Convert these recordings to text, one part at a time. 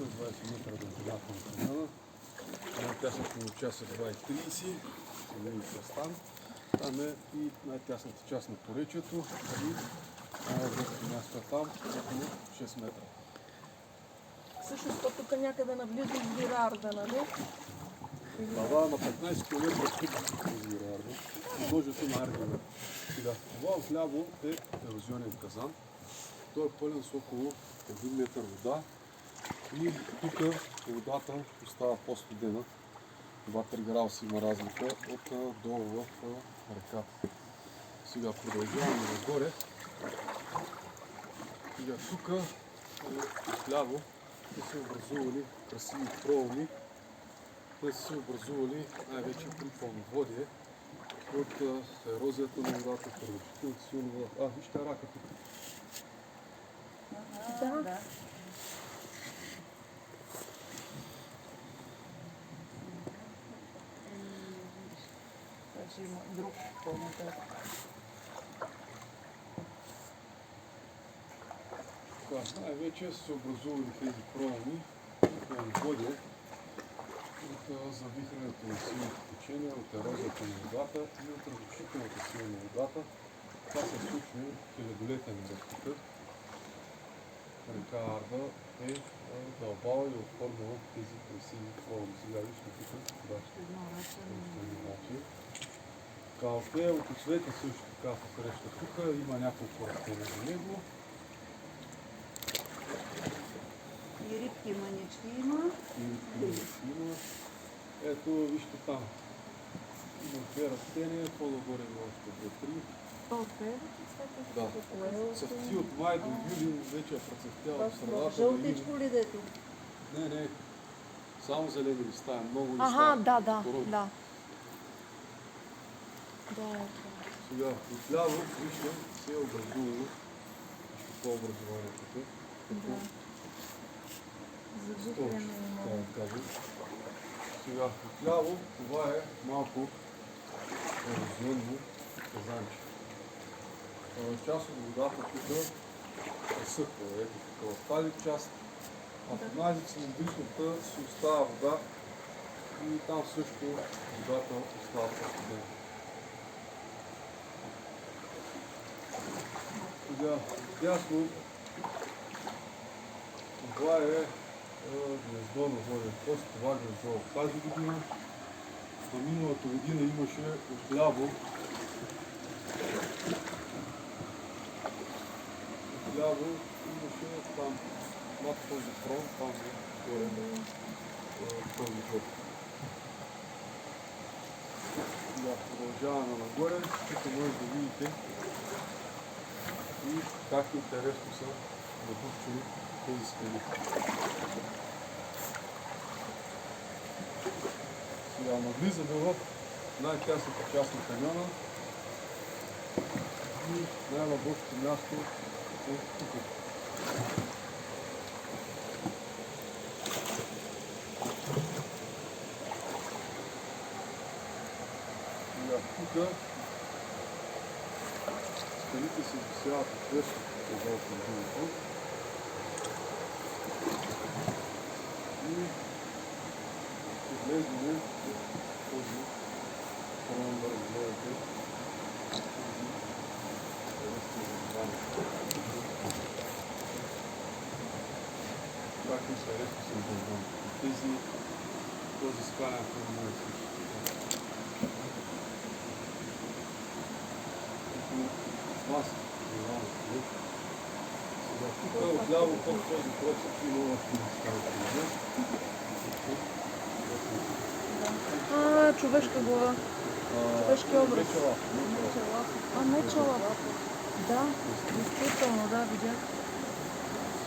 120 метра дължината на камиона. Най-тясната част е 2,30, кръстан. Там е и най-тясната част на поречието и най-върховото място е там, около 6 метра. Всъщност тук някъде наблизо извира Арда, нали? Това на 15 км от извира Арда, подложието на Ардина. Сега, това отляво е ерозионен казан. Той е пълен с около 1 метър вода и тук водата остава по-студена. 2-3 градуса има разлика от долу в реката. Сега продължаваме нагоре. Сега тук отляво са образували красиви промени. Те са се образували най-вече при пълноводие от ерозията на водата, продължителната сила на водата. Вижте рака тук. Да. Ще има друг по-нататък. Най-вече са се образували тези промени в пълноводие от завихрането на силните течения, от ерозията на водата и от разрушителната сила на водата. Това се случва хилядолетен тук. Река Арда е дълбала и оформила тези красиви форми. Сега вижте тук. Калфеевото цвете също така посреща тук. Има няколко растения за него. И рибки мънички има. Има. Ето, вижте там. Има две растения, по-нагоре има още 2-3. Да. Цъфти от май до юли вече е процъфтяла в средата. Жълтичко ли дето? Не. Само зелени листа, много листа. Ага, да. Сега, отляво, вижте, се е образувало какво образование тук. Завихряне има. Сега, отляво, това е малко ерозионно казанче. Част от водата тук е съхва. Ето тук в тази част. А в тази цилиндричната си остава вода и там също водата остава по-студена. Сега, дясно, това е гнездо на воден кост. Това гнездо в тази година. На миналата година имаше отляво. Отляво имаше там над този фронт, там е горе на този жълт. Да, продължаваме нагоре. Тук може да видите и как интересно са надупчени тези скали. Сега навлизаме в най-тясната част на каньона и най-лабокото място е тук. Сега тук скалите се извисяват отвъж от долу на дъното. И влезнем в този хрон да разгледате как интересно се изглеждам. Този скален хрон е също. Тук отляво под този просък има още скалите. Човешка глава. Човешки образ. Мечела. Да, действително, да, видях.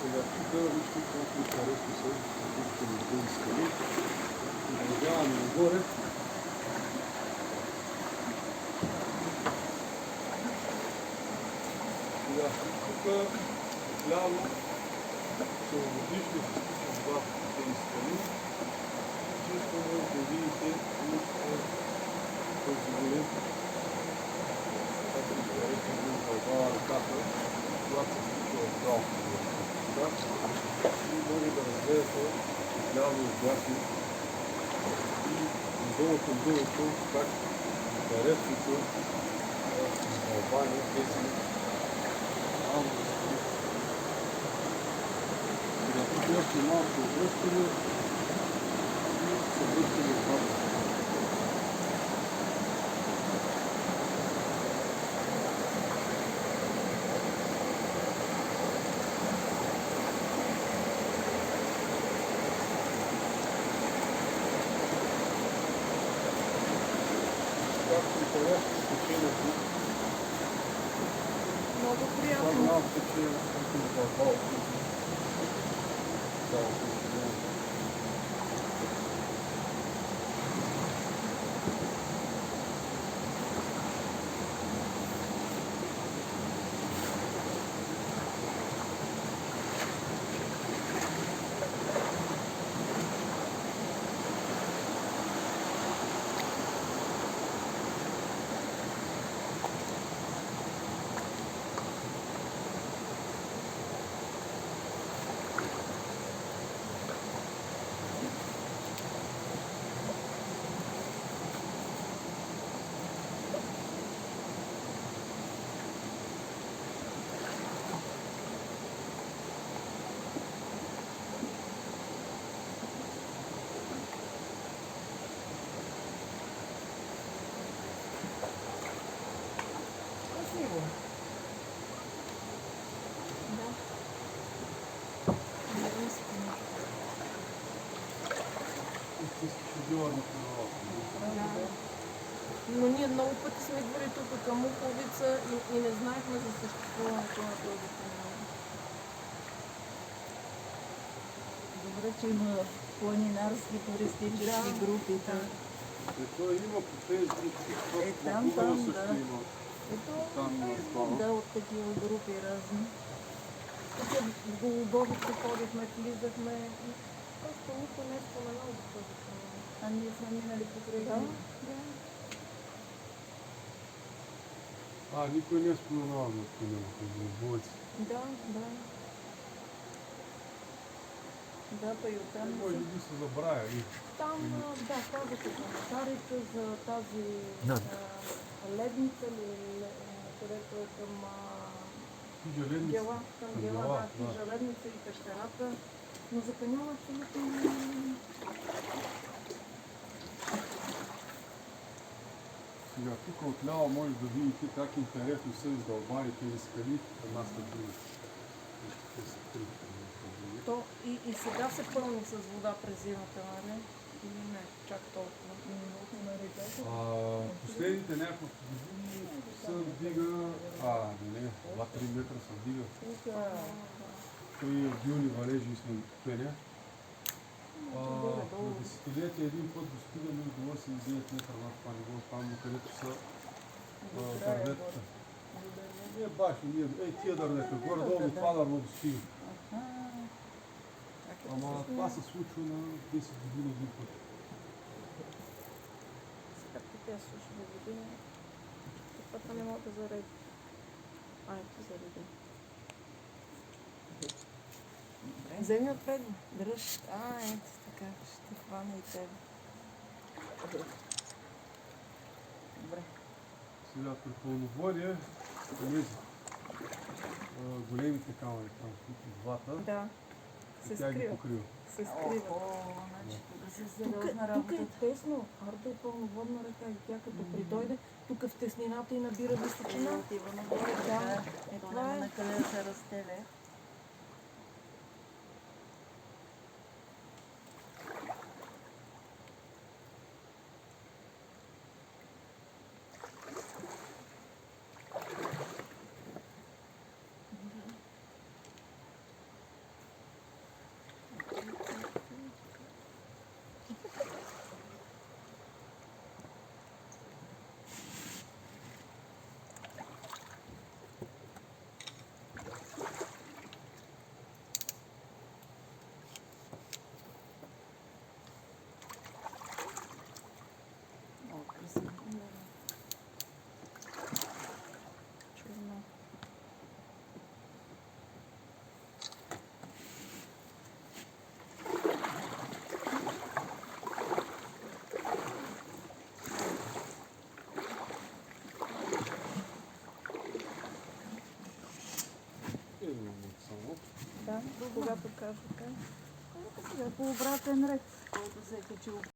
Сега тук вижте колко интересно са напускани тези скали. Продължаваме нагоре. Сега тук отляво се водишно се спича вода в тези скали. Чисто може да видите и този голем. Така да речем дълбава ръката, когато се случва отдал. И може да разгледате алеята, отляво и отдясно. И отдолу към дъното, как интересното издълбани тези малко стени. Сега тук още малко обръщане и се връщаме обратно. Интересно течението. Много Това приятно. малко тече в Балкан. Красиво. Да. Наистина. Но ние много пъти сме идвали тук към Муховица и не знаехме за съществуването на този канал. Добре, че има планинарски туристически групи. Да. Ето има по Фейсбук, Там, Google също да. има. Ето, Там има Фейсбук, това. да, от такива групи разни. Тук в Голубовица ходихме, влизахме. Просто никой не е споменал за този канал. А ние сме минали покрай Да, него. да. Никой не е споменал за Голубовица. Да, да. Да, па и оттам не Може се... би се забравя. Там, да, казаха коментарите за тази ледница, където е към Железница. Гела, към Към Гела, Гела, да, да. железница и пещерата. Но за каньона абсолютно не... Сега тук отляво може да видите как интересно са издълбани тези скали една след друга. То и сега се пълни с вода през зимата, нали? Или не, чак толкова. Последните няколко години се вдига, не, 2-3 метра се вдига. При обилни валежи и снеготопене. На десетилетия един път достигаме до 8-9 метра над това ниво, там където са дърветата. Не баш, тия дървета, горе-долу до това дърво достига. Ама това се случва на 10 години един път. Сега те слушали години. Пътя не мога да зареди. Ето зареди. Вземи отпред. Дръж. Ето така. Ще хвана и тебе. Добре. Сега при пълноводие, тези големите камъни там, които двата, Да, се тя ги скрива. покрива. Се скрива. Значи тук се Тук сериозна е работа. тесно. Арда е пълноводна река и тя като придойде, тук в теснината и набира височина. Отива нагоре. Да. Е, Това това е. на къде да се разстеле. Да, когато кажа така. По обратен ред, който се е качил